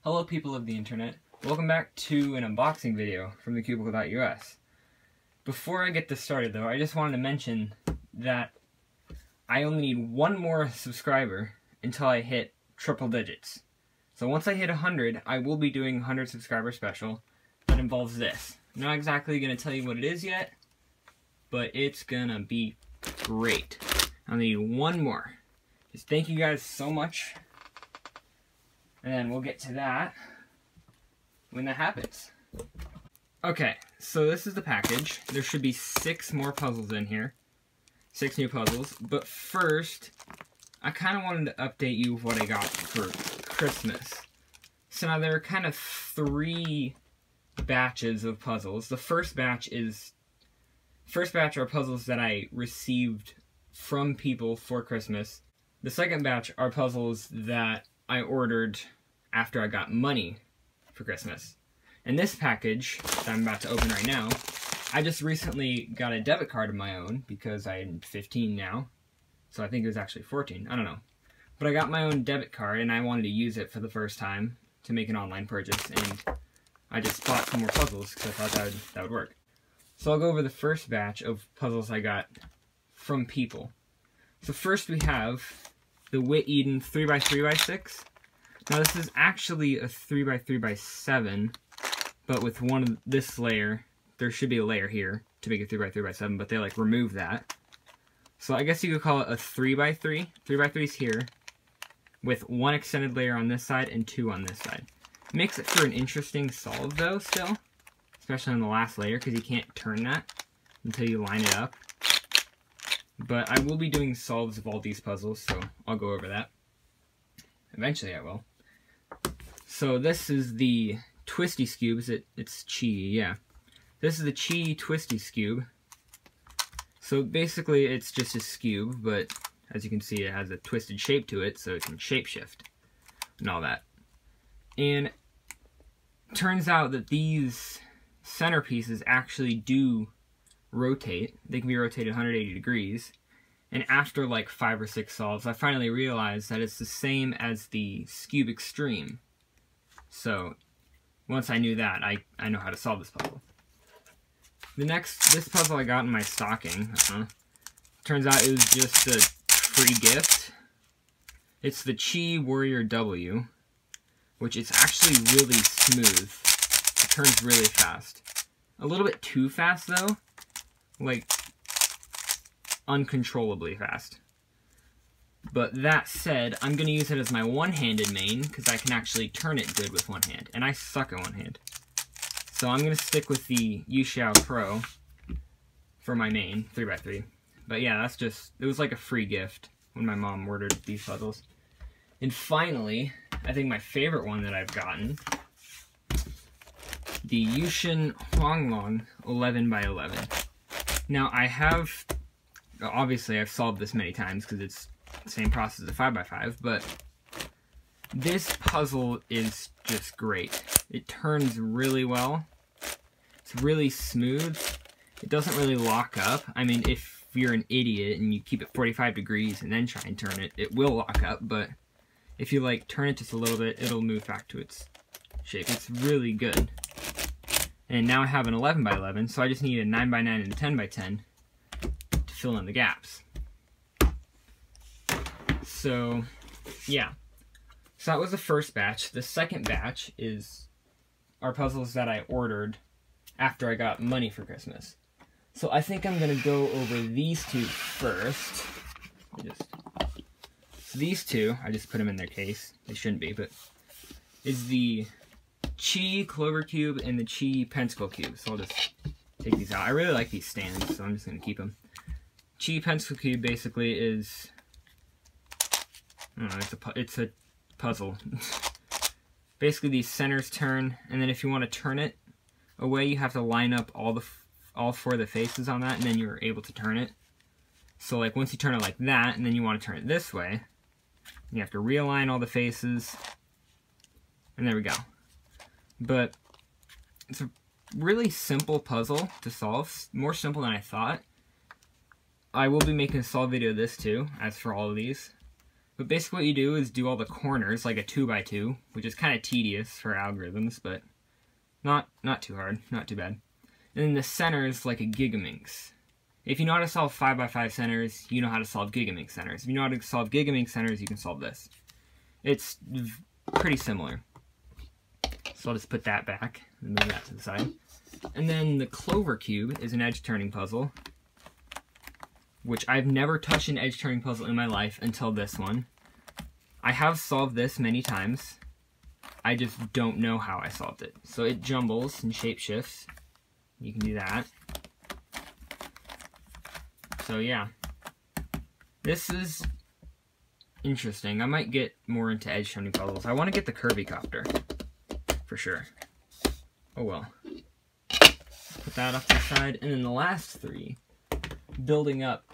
Hello people of the internet, welcome back to an unboxing video from thecubicle.us. Before I get this started though, I just wanted to mention that I only need one more subscriber until I hit triple digits. So once I hit 100, I will be doing a 100 subscriber special that involves this. I'm not exactly going to tell you what it is yet, but it's gonna be great. I'll need one more. Just thank you guys so much. And then we'll get to that when that happens. Okay, so this is the package. There should be 6 more puzzles in here. 6 new puzzles. But first, I kind of wanted to update you with what I got for Christmas. So now there are kind of 3 batches of puzzles. The first batch are puzzles that I received from people for Christmas. The second batch are puzzles that I ordered after I got money for Christmas. And this package that I'm about to open right now, I just recently got a debit card of my own because I'm 15 now. So I think it was actually 14, I don't know. But I got my own debit card and I wanted to use it for the first time to make an online purchase, and I just bought some more puzzles because I thought that would work. So I'll go over the first batch of puzzles I got from people. So first we have the Wit Eden 3x3x6. Now this is actually a 3x3x7, but with this layer, there should be a layer here to make it 3x3x7, but they like remove that. So I guess you could call it a 3x3. 3x3 is here, with 1 extended layer on this side and 2 on this side. Makes it for an interesting solve though still, especially on the last layer, because you can't turn that until you line it up. But I will be doing solves of all these puzzles, so I'll go over that. Eventually I will. So this is the Twisty Scubes. It's Chi, yeah. This is the Chi Twisty Scube. So basically it's just a scube, but as you can see it has a twisted shape to it, so it can shapeshift and all that. And turns out that these centerpieces actually do rotate. They can be rotated 180 degrees. And after like 5 or 6 solves, I finally realized that it's the same as the Scube Extreme. So once I knew that, I know how to solve this puzzle. This puzzle I got in my stocking. Turns out it was just a free gift. It's the Chi Warrior W, which is actually really smooth. It turns really fast. A little bit too fast though. Like, uncontrollably fast. But that said, I'm going to use it as my one-handed main, because I can actually turn it good with one hand, and I suck at one hand. So I'm going to stick with the Yuxiao Pro for my main, 3x3. But yeah, that's just, it was like a free gift when my mom ordered these puzzles. And finally, I think my favorite one that I've gotten, the Yushin Huanglong 11x11. Now, obviously I've solved this many times because it's the same process as a 5x5, but this puzzle is just great. It turns really well. It's really smooth. It doesn't really lock up. I mean, if you're an idiot and you keep it 45 degrees and then try and turn it, it will lock up, but if you like turn it just a little bit, it'll move back to its shape. It's really good. And now I have an 11x11, so I just need a 9x9 and a 10x10 to fill in the gaps. So, yeah. So that was the first batch. The second batch are puzzles that I ordered after I got money for Christmas. So I think I'm going to go over these 2 first. So these 2, I just put them in their case. They shouldn't be, but is the Chi Clover Cube and the Chi Pentacle Cube. So I'll just take these out. I really like these stands, so I'm just going to keep them. Chi Pentacle Cube basically is, I don't know, it's a puzzle. Basically these centers turn, and then if you want to turn it away, you have to line up all 4 of the faces on that, and then you're able to turn it. So like once you turn it like that, and then you want to turn it this way, you have to realign all the faces, and there we go. But it's a really simple puzzle to solve, more simple than I thought. I will be making a solve video of this too, as for all of these. But basically what you do is do all the corners like a 2x2, which is kind of tedious for algorithms, but not too hard, not too bad. And then the centers like a Gigaminx. If you know how to solve 5x5 centers, you know how to solve Gigaminx centers. If you know how to solve Gigaminx centers, you can solve this. It's pretty similar. So I'll just put that back and move that to the side. And then the Clover Cube is an edge-turning puzzle, which I've never touched an edge-turning puzzle in my life until this one. I have solved this many times. I just don't know how I solved it. So it jumbles and shapeshifts. You can do that. So yeah, this is interesting. I might get more into edge-turning puzzles. I want to get the Curvycopter, for sure. Oh well. Put that off to the side. And then the last three, building up.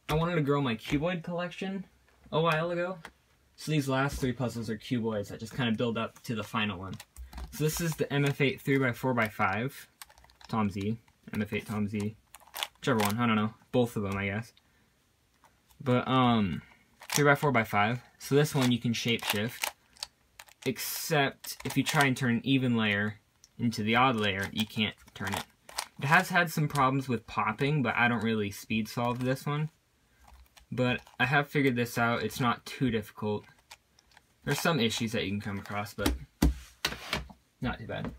I wanted to grow my cuboid collection a while ago. So these last three puzzles are cuboids that just kind of build up to the final one. So this is the MF8 3x4x5, Tom Z, MF8 Tom Z, whichever one, I don't know. Both of them, I guess. But, 3x4x5. So this one you can shapeshift. Except, if you try and turn an even layer into the odd layer, you can't turn it. It has had some problems with popping, but I don't really speed solve this one. But I have figured this out. It's not too difficult. There's some issues that you can come across, but not too bad.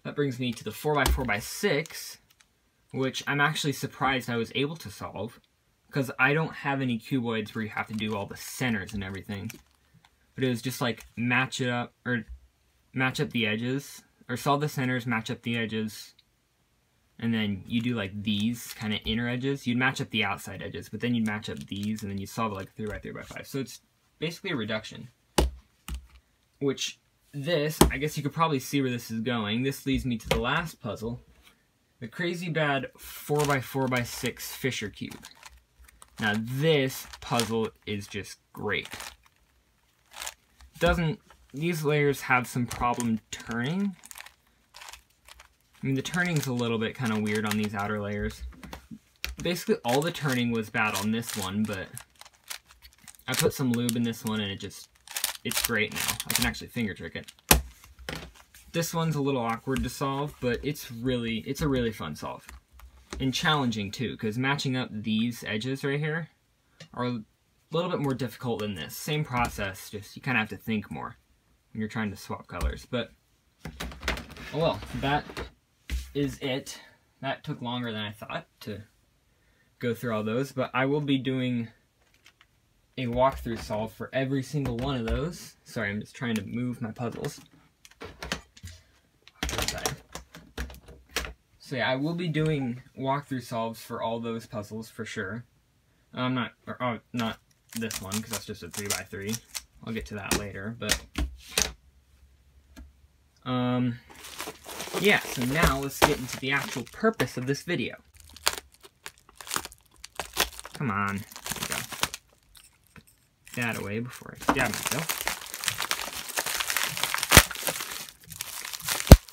That brings me to the 4x4x6, which I'm actually surprised I was able to solve, because I don't have any cuboids where you have to do all the centers and everything. But it was just like match up the edges, or solve the centers, match up the edges, and then you do like these kind of inner edges. You'd match up the outside edges, but then you'd match up these, and then you solve it like 3x3x5. So it's basically a reduction. Which this, I guess you could probably see where this is going. This leads me to the last puzzle. The Crazy Bad 4x4x6 Fisher Cube. Now this puzzle is just great. These layers have some problem turning. I mean, the turning's a little bit kind of weird on these outer layers. Basically, all the turning was bad on this one, but I put some lube in this one and it's great now. I can actually finger trick it. This one's a little awkward to solve, but it's a really fun solve. And challenging too, because matching up these edges right here are a little bit more difficult than this. Same process, just you kind of have to think more when you're trying to swap colors. But, oh well, that is it. That took longer than I thought to go through all those, but I will be doing a walkthrough solve for every single one of those. Sorry, I'm just trying to move my puzzles. So yeah, I will be doing walkthrough solves for all those puzzles for sure. Not this one, because that's just a 3x3. I'll get to that later, but yeah, so now let's get into the actual purpose of this video. Come on, there we go. Put that away before I stab myself.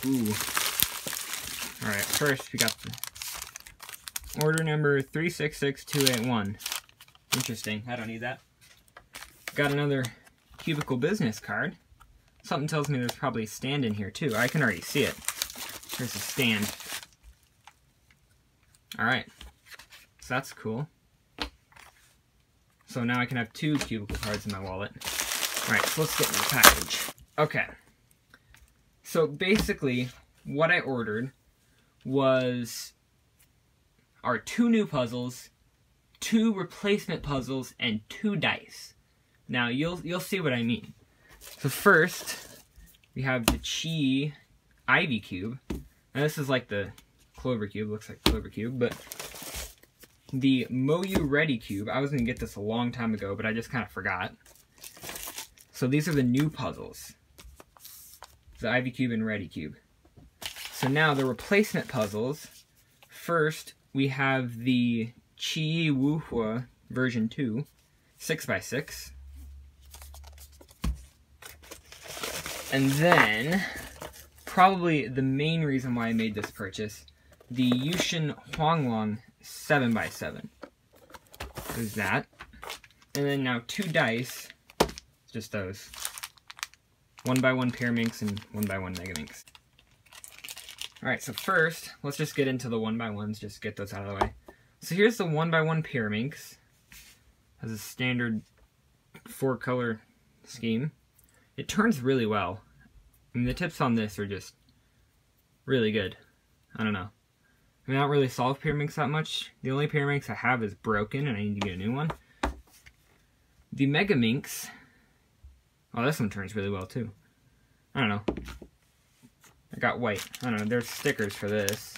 Ooh. Alright, first we got the order number 366281. Interesting, I don't need that. Got another cubicle business card. Something tells me there's probably a stand in here too. I can already see it. There's a stand. Alright, so that's cool. So now I can have 2 cubicle cards in my wallet. Alright, so let's get into the package. Okay. So basically, what I ordered are 2 new puzzles, 2 replacement puzzles, and 2 dice. Now you'll see what I mean. So first, we have the Chi Ivy Cube. Now this is like the Clover Cube, looks like Clover Cube, but the Moyu Ready Cube, I was going to get this a long time ago, but I just kind of forgot. So these are the new puzzles. The Ivy Cube and Ready Cube. So now the replacement puzzles. First, we have the Chi Wuhua version 2, 6x6. And then, probably the main reason why I made this purchase, the Yushin Huanglong 7x7. There's that. And then now 2 dice. just those. 1x1 Pyraminx and 1x1 Megaminx. Alright, so first, let's just get into the 1x1s, just get those out of the way. So here's the 1x1 Pyraminx. Has a standard 4-color scheme. It turns really well. I mean, the tips on this are just really good. I don't know. I mean, I don't really solve Pyraminx that much. The only Pyraminx I have is broken, and I need to get a new one. The Megaminx... Oh, this one turns really well, too. I don't know. I got white. I don't know. There's stickers for this.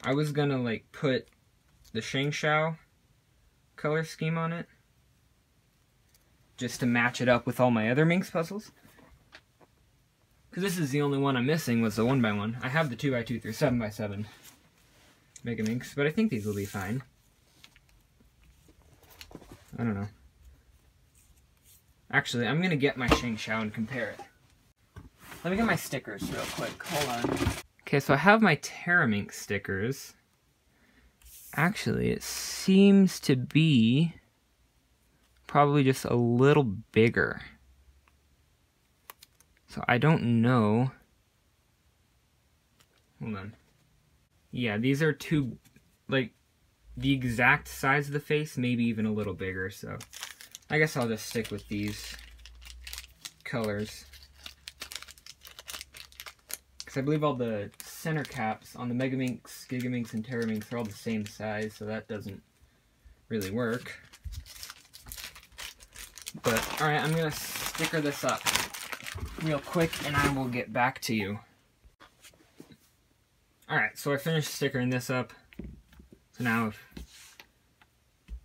I was gonna, like, put the Shangshao color scheme on it, just to match it up with all my other Minx puzzles. Because this is the only one I'm missing, was the 1x1. I have the 2x2 through 7x7 Megaminx, but I think these will be fine. I don't know. Actually, I'm going to get my Shangshao and compare it. Let me get my stickers real quick. Hold on. Okay, so I have my Terraminx stickers. Actually, it seems to be probably just a little bigger. So I don't know. Hold on. Yeah, these are two, like, the exact size of the face, maybe even a little bigger, so I guess I'll just stick with these colors. Because I believe all the center caps on the Megaminx, Gigaminx, and Terraminx are all the same size, so that doesn't really work. But, alright, I'm going to sticker this up real quick, and I will get back to you. Alright, so I finished stickering this up. So now if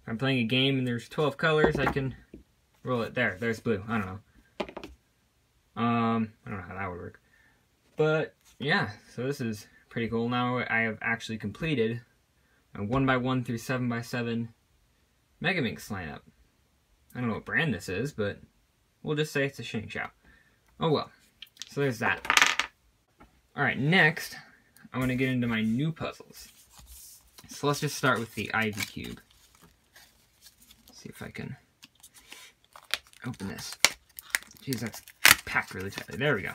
I'm playing a game and there's 12 colors, I can roll it there. There's blue. I don't know. I don't know how that would work. But, yeah, so this is pretty cool. Now I have actually completed a 1x1 through 7x7 Megaminx lineup. I don't know what brand this is, but we'll just say it's a Shangshao. Oh well. So there's that. Alright, next, I'm going to get into my new puzzles. So let's just start with the Ivy Cube. Let's see if I can open this. Jeez, that's packed really tightly. There we go.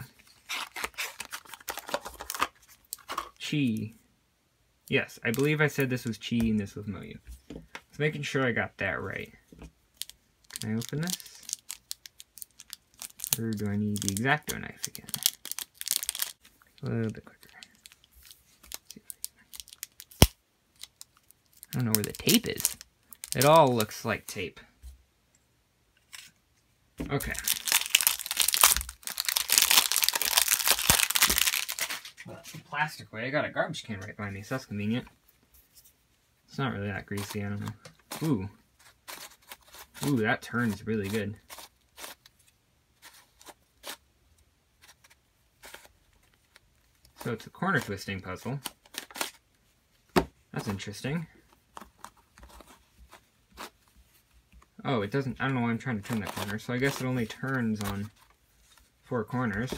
Chi. Yes, I believe I said this was Chi and this was Moyu. So making sure I got that right. Can I open this? Or do I need the X-Acto knife again? A little bit quicker. I don't know where the tape is. It all looks like tape. Okay. Well, that's the plastic way. I got a garbage can right by me, so that's convenient. It's not really that greasy, I don't know. Ooh. Ooh, that turns really good. So it's a corner twisting puzzle. That's interesting. Oh, it doesn't, I don't know why I'm trying to turn that corner, so I guess it only turns on 4 corners.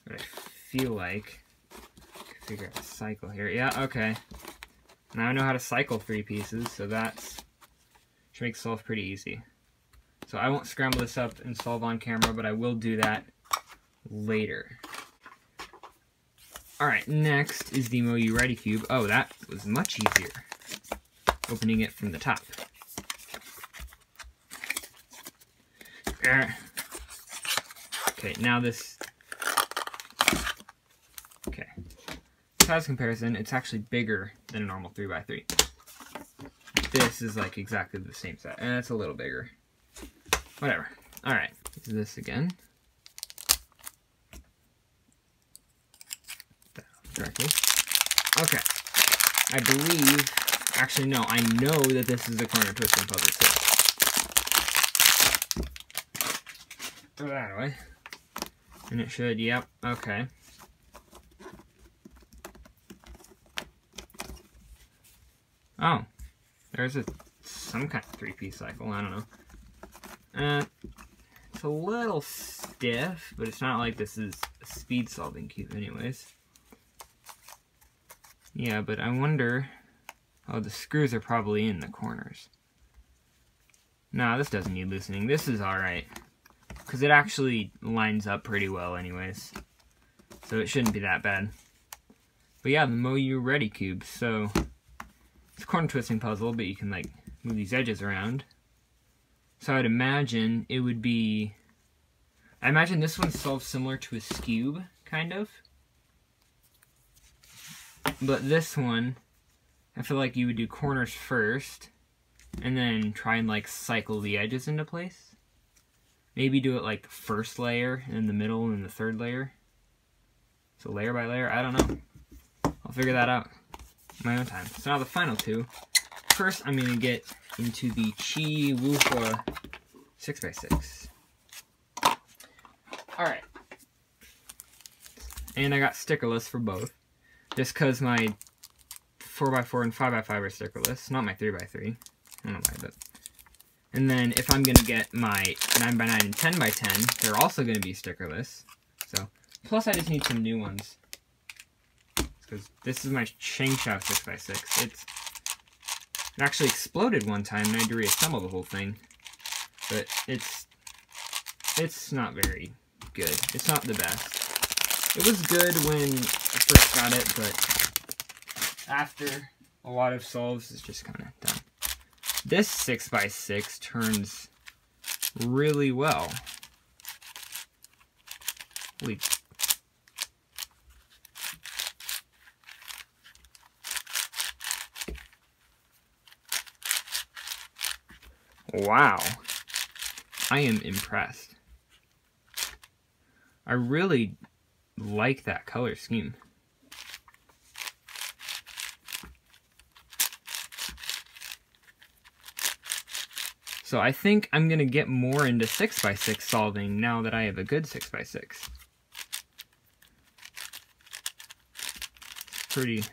But I feel like I can figure out a cycle here. Yeah, okay. Now I know how to cycle 3 pieces, so that's should make solve pretty easy. So I won't scramble this up and solve on camera, but I will do that later. Alright, next is the Moyu Ready Cube. Oh, that was much easier. Opening it from the top. Okay, now this... Okay. Size comparison, it's actually bigger than a normal 3x3. This is like exactly the same size, and it's a little bigger. Whatever. Alright, let's do this again. Correctly. Okay. I believe... Actually, no. I know that this is a corner twisting puzzle, too. Throw that away. And it should, yep. Okay. Oh. There's some kind of 3-piece cycle. I don't know. It's a little stiff, but it's not like this is a speed solving cube anyways. Yeah, but I wonder... Oh, the screws are probably in the corners. Nah, this doesn't need loosening. This is alright. Because it actually lines up pretty well anyways. So it shouldn't be that bad. But yeah, the MoU Ready cube. So it's a corner twisting puzzle, but you can like move these edges around. So I would imagine it would be... I imagine this one's solved similar to a Scube, kind of. But this one, I feel like you would do corners first, and then try and like cycle the edges into place. Maybe do it like the first layer, and then the middle, and then the third layer. So layer by layer, I don't know. I'll figure that out my own time. So now the final two. First, I'm going to get into the Chi Wuhua 6x6. Alright. And I got stickerless for both. Just because my 4x4 and 5x5 are stickerless. Not my 3x3. I don't know why, but... And then if I'm going to get my 9x9 and 10x10, they're also going to be stickerless. So, plus I just need some new ones. Because this is my Changsha 6x6. It actually exploded one time and I had to reassemble the whole thing. But it's not very good. It's not the best. It was good when I first got it, but after a lot of solves, it's just kind of done. This 6x6 turns really well. Holy. Wow. I am impressed. I really like that color scheme. So I think I'm going to get more into 6x6 solving now that I have a good 6x6. Pretty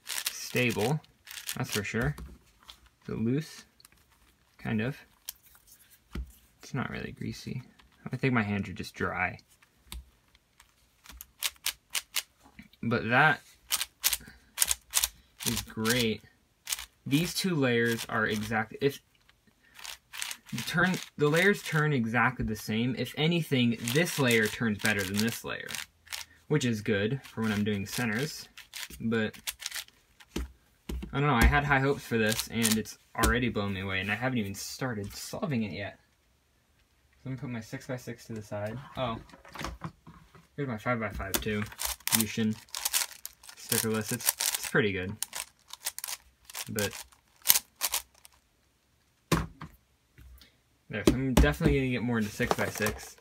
stable, that's for sure. Is it loose? Kind of. It's not really greasy. I think my hands are just dry. But that is great. These two layers are exactly... If the layers turn exactly the same, if anything, this layer turns better than this layer. Which is good for when I'm doing centers. But I don't know, I had high hopes for this, and it's already blown me away, and I haven't even started solving it yet. So I'm going to put my 6x6 to the side. Oh, here's my 5x5 too. Yushin. Stickerless. It's pretty good. But there, so I'm definitely going to get more into 6x6.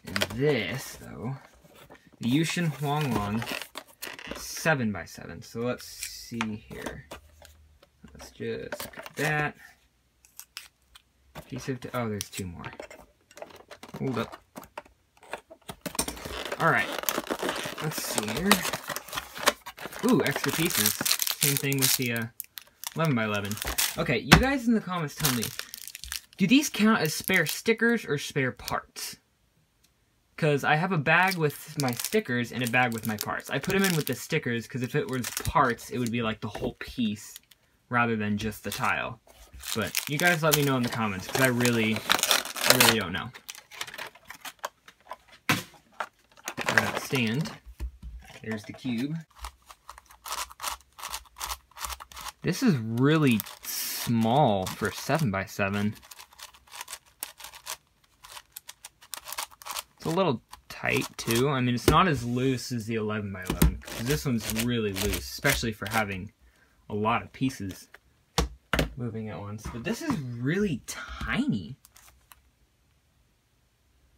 And this, though, the Yushin Huanglong 7x7. So let's see here. Let's just cut that. Piece of... Oh, there's two more. Hold up. Alright. Let's see here. Ooh, extra pieces. Same thing with the 11x11. Okay, you guys in the comments tell me, do these count as spare stickers or spare parts? Because I have a bag with my stickers and a bag with my parts. I put them in with the stickers because if it was parts, it would be like the whole piece rather than just the tile. But you guys let me know in the comments because I really don't know. That stand. There's the cube. This is really small for 7x7. It's a little tight too. I mean, it's not as loose as the 11x11 because this one's really loose, especially for having a lot of pieces moving at once. But this is really tiny.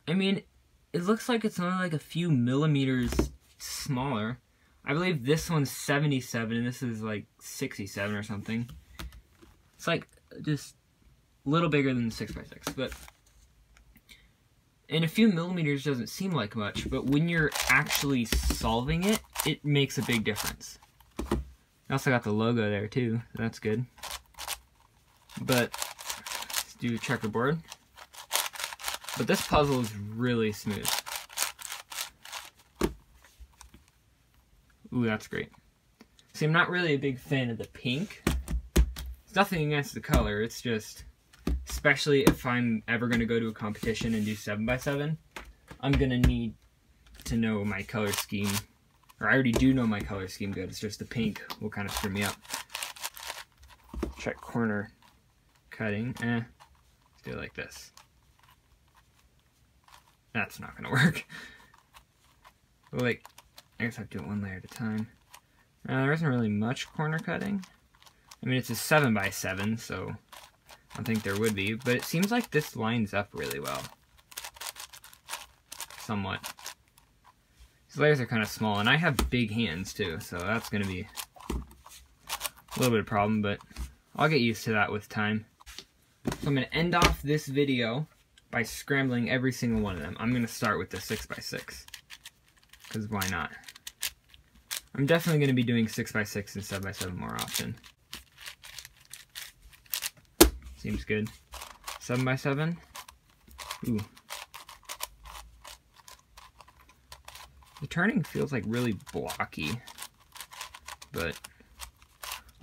I mean, it looks like it's only like a few millimeters smaller. I believe this one's 77 and this is like 67 or something. It's like just a little bigger than the 6x6, but and a few millimeters doesn't seem like much, but when you're actually solving it, it makes a big difference. I also got the logo there too, so that's good. But let's do checkerboard. But this puzzle is really smooth. Ooh, that's great. See, I'm not really a big fan of the pink. It's nothing against the color, it's just especially if I'm ever going to go to a competition and do 7x7, I'm going to need to know my color scheme. Or I already do know my color scheme good, it's just the pink will kind of screw me up. Check corner cutting. Let's do it like this. That's not going to work. But like, I guess I have to do it one layer at a time. There isn't really much corner cutting. I mean, it's a 7x7, so I don't think there would be, but it seems like this lines up really well. Somewhat. These layers are kind of small, and I have big hands too, so that's going to be a little bit of a problem, but I'll get used to that with time. So I'm going to end off this video by scrambling every single one of them. I'm going to start with the 6x6, because why not? I'm definitely going to be doing 6x6 and 7x7 more often. Seems good. 7x7. Ooh. The turning feels like really blocky, but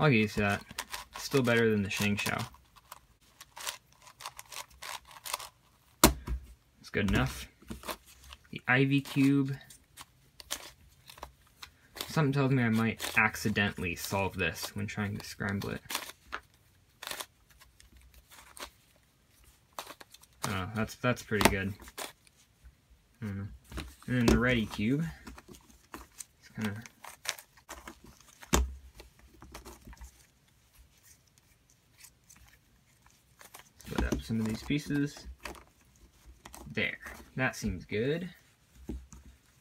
I'll get used to that. It's still better than the Sheng Shao. It's good enough. The Ivy Cube. Something tells me I might accidentally solve this when trying to scramble it. Oh, that's pretty good. And then the Ready Cube. It's kind of split up some of these pieces. There. That seems good.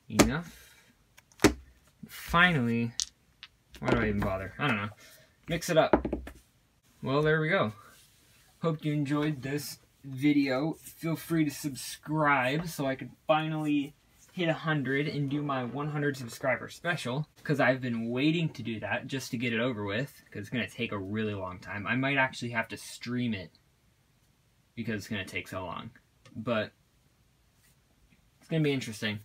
Enough. Finally, why do I even bother? I don't know. Mix it up. Well, there we go. Hope you enjoyed this video. Feel free to subscribe so I can finally hit 100 and do my 100 subscriber special, because I've been waiting to do that just to get it over with, because it's going to take a really long time. I might actually have to stream it because it's going to take so long, but it's going to be interesting.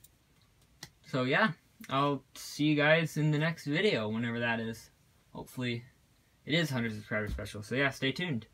So yeah, I'll see you guys in the next video, whenever that is. Hopefully it is 100 subscriber special, so yeah, stay tuned.